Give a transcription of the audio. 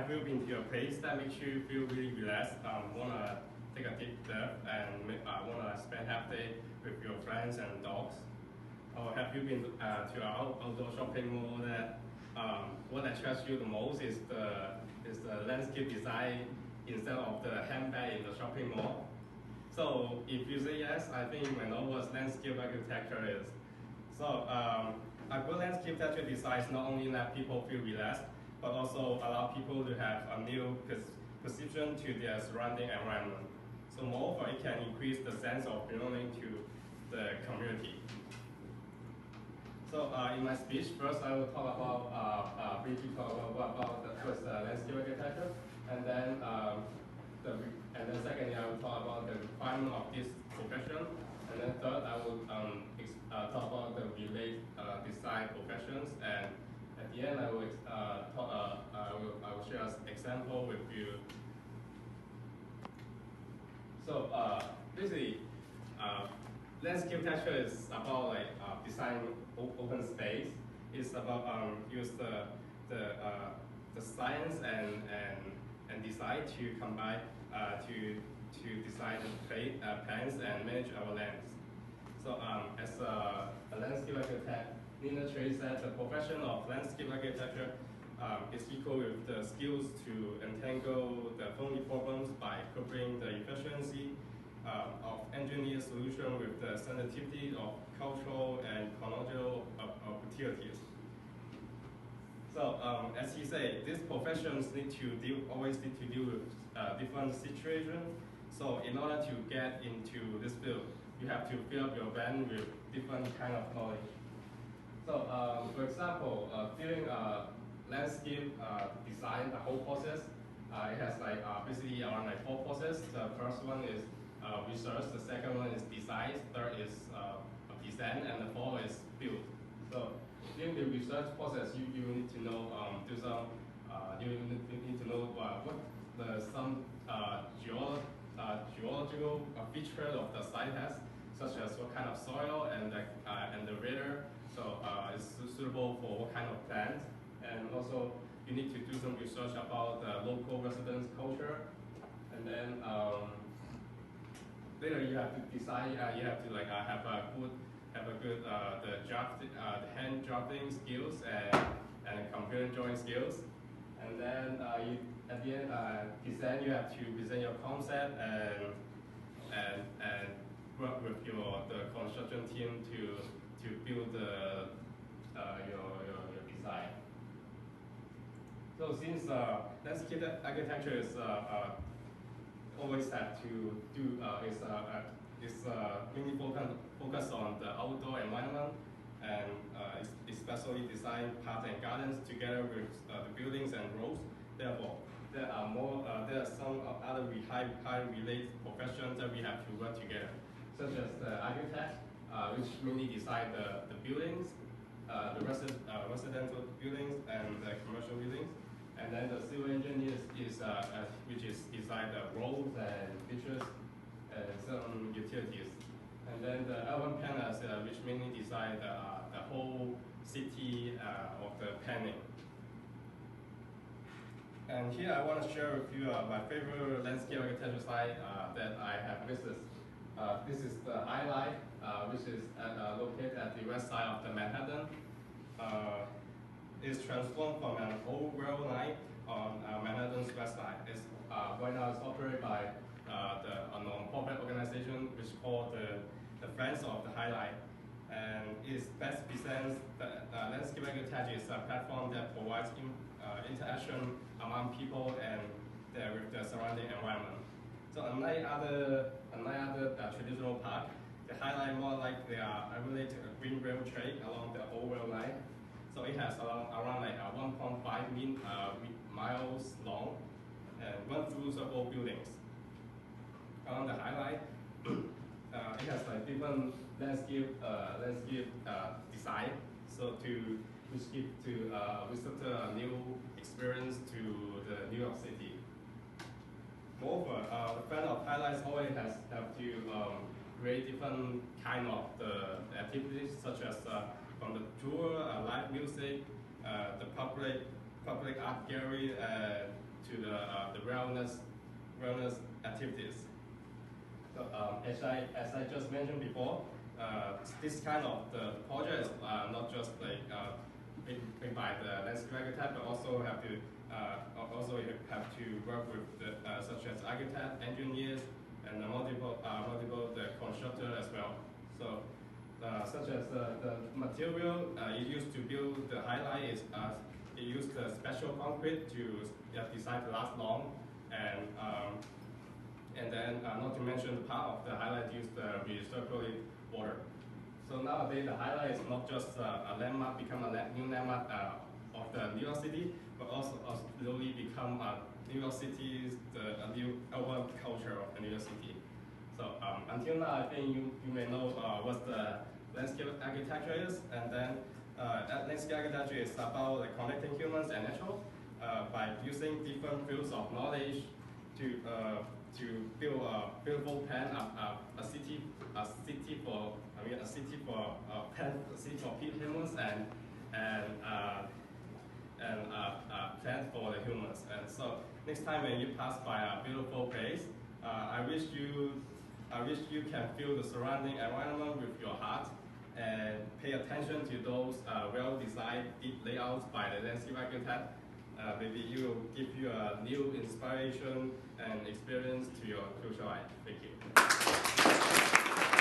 have you been to a place that makes you feel really relaxed, wanna take a deep breath and wanna spend half day with your friends and dogs? Or have you been to an outdoor shopping mall that what attracts you the most is the landscape design instead of the handbag in the shopping mall? So if you say yes, I think you might know what landscape architecture is. So a good landscape architecture design not only let people feel relaxed, but also allow people to have a new perception to their surrounding environment. So moreover, it can increase the sense of belonging to the community. So in my speech, first I will talk about briefly talk about the first landscape architecture, and then secondly I will talk about the requirement of this profession, and then third I will talk about the related design professions, and at the end I will I will share an example with you. So basically, landscape architecture is about like design open space. It's about use the science and design to combine to design the plans and manage our lands. So as a landscape architect, Nina Trey said the profession of landscape architecture is equal with the skills to untangle the thorny problems by coupling the efficiency of engineered solution with the sensitivity of cultural and chronological opportunities. So as he said, these professions always need to deal with different situations. So in order to get into this field, you have to fill up your brain with different kind of knowledge. So for example, during landscape design, the whole process, it has like basically around like 4 processes. The first one is research, the second one is design, third is design, and the fourth is build. So during the research process, you need to know you need to know what some geological features of the site has, such as what kind of soil and the weather. So it's suitable for what kind of plants, and also you need to do some research about the local residents' culture, and then later you have to decide. You have to like have a good the hand drafting skills and computer drawing skills, and then at the end design you have to present your concept and work with the construction team to build your design. So since landscape architecture is always have to do is mainly focus on the outdoor environment, and especially design parks and gardens together with the buildings and roads. Therefore, there are some other high related professions that we have to work together, such as the architect, which mainly design the buildings, the residential buildings and the commercial buildings. And then the civil engineers which is design the roads and bridges and some utilities. And then the urban planners, which mainly design the whole city of the planning. And here I want to share with you my favorite landscape architecture site that I have visited. This is the I-Line, which is located at the west side of the Manhattan. Is transformed from an old rail line on Manhattan's west side. Right now it's operated by a non-profit organization which is called the Friends of the High Line. And it best presents the landscape architecture is a platform that provides interaction among people and with the surrounding environment. So unlike other traditional park, the High Line more like they are related to a green rail trail along the old rail line. So it has around like 1.5 miles long and run through several buildings. Along the High Line, it has like different landscape design, so which give to visitor a new experience to the New York City. Moreover, the fan of highlights always have to create different kind of the activities, such as from the tour, live music, the public public art gallery to the wellness activities. So as I just mentioned before, this kind of the projects are not just like made by the landscape architect, but also have to work with the, such as architect, engineers, and multiple the constructor as well. So such as the material it used to build the highlight is it used special concrete to design to last long, and then not to mention the part of the highlight used recirculate water. So nowadays the highlight is not just a landmark, become a new landmark of the New York City, but also slowly become New York City's a new urban culture of the New York City. So until now, I think you may know what the landscape architecture is, and then that landscape architecture is about like, connecting humans and nature by using different fields of knowledge to build a beautiful plan, a city for humans and plan for the humans. And so next time when you pass by a beautiful place, I wish you can feel the surrounding environment with your heart and pay attention to those well-designed layouts by the landscape architect. Maybe it will give you a new inspiration and experience to your future life. Thank you.